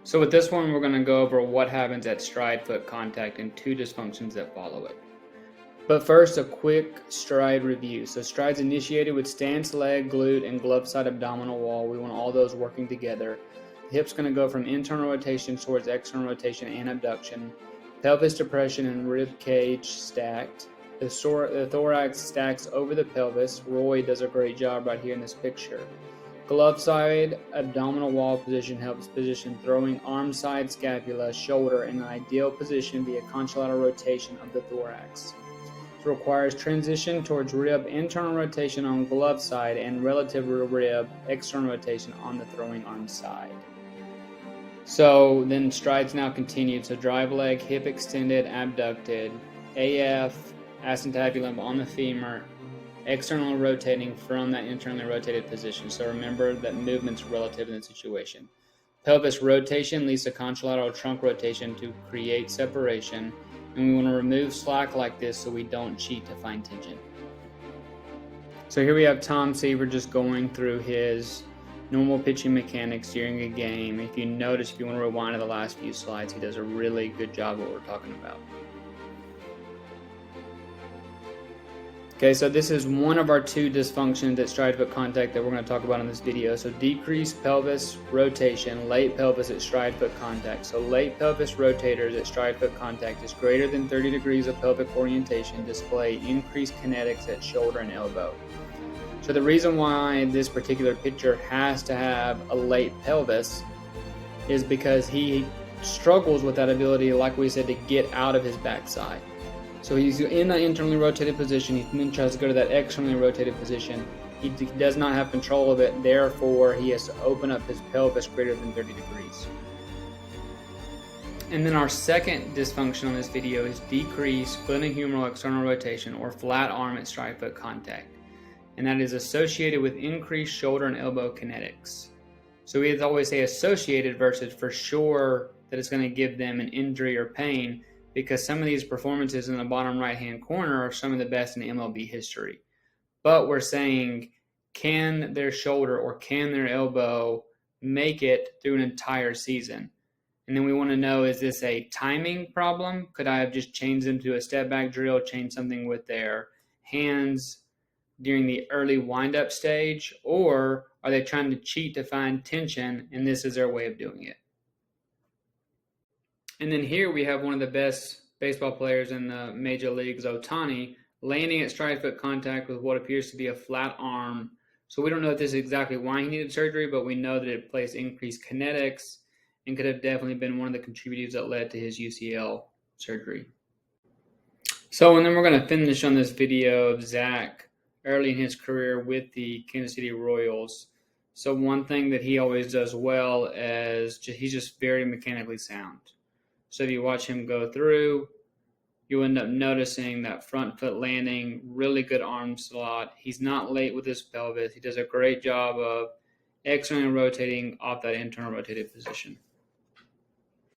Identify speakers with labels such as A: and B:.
A: So with this one, we're going to go over what happens at stride foot contact and two dysfunctions that follow it. But first, a quick stride review. So strides initiated with stance, leg, glute, and glove side abdominal wall. We want all those working together. The hip's going to go from internal rotation towards external rotation and abduction. Pelvis depression and rib cage stacked. The thorax stacks over the pelvis. Roy does a great job right here in this picture. Glove side abdominal wall position helps position throwing arm side, scapula, shoulder in an ideal position via contralateral rotation of the thorax. It requires transition towards rib internal rotation on glove side and relative rib external rotation on the throwing arm side. So then strides now continued. So drive leg, hip extended, abducted, AF, acetabulum on the femur, externally rotating from that internally rotated position. So remember that movement's relative in the situation. Pelvis rotation leads to contralateral trunk rotation to create separation, and we want to remove slack like this so we don't cheat to find tension. So here we have Tom Seaver just going through his normal pitching mechanics during a game. If you notice, if you want to rewind to the last few slides, he does a really good job of what we're talking about. Okay, so this is one of our two dysfunctions at stride foot contact that we're going to talk about in this video. So decreased pelvis rotation, late pelvis at stride foot contact. So late pelvis rotators at stride foot contact is greater than 30 degrees of pelvic orientation, display increased kinetics at shoulder and elbow. So the reason why this particular picture has to have a late pelvis is because he struggles with that ability, like we said, to get out of his backside. So he's in that internally rotated position. He then tries to go to that externally rotated position. He does not have control of it. Therefore, he has to open up his pelvis greater than 30 degrees. And then our second dysfunction on this video is decreased glenohumeral external rotation or flat arm at stride foot contact. And that is associated with increased shoulder and elbow kinetics. So we always say associated versus for sure that it's going to give them an injury or pain, because some of these performances in the bottom right-hand corner are some of the best in MLB history. But we're saying, can their shoulder or can their elbow make it through an entire season? And then we want to know, is this a timing problem? Could I have just changed them to a step-back drill, changed something with their hands during the early wind-up stage? Or are they trying to cheat to find tension, and this is their way of doing it? And then here we have one of the best baseball players in the major leagues, Ohtani, landing at stride foot contact with what appears to be a flat arm. So we don't know if this is exactly why he needed surgery, but we know that it placed increased kinetics and could have definitely been one of the contributors that led to his UCL surgery. So, and then we're going to finish on this video of Zach early in his career with the Kansas City Royals. So one thing that he always does well is he's just very mechanically sound. So if you watch him go through, you'll end up noticing that front foot landing, really good arm slot. He's not late with his pelvis. He does a great job of externally rotating off that internal rotated position.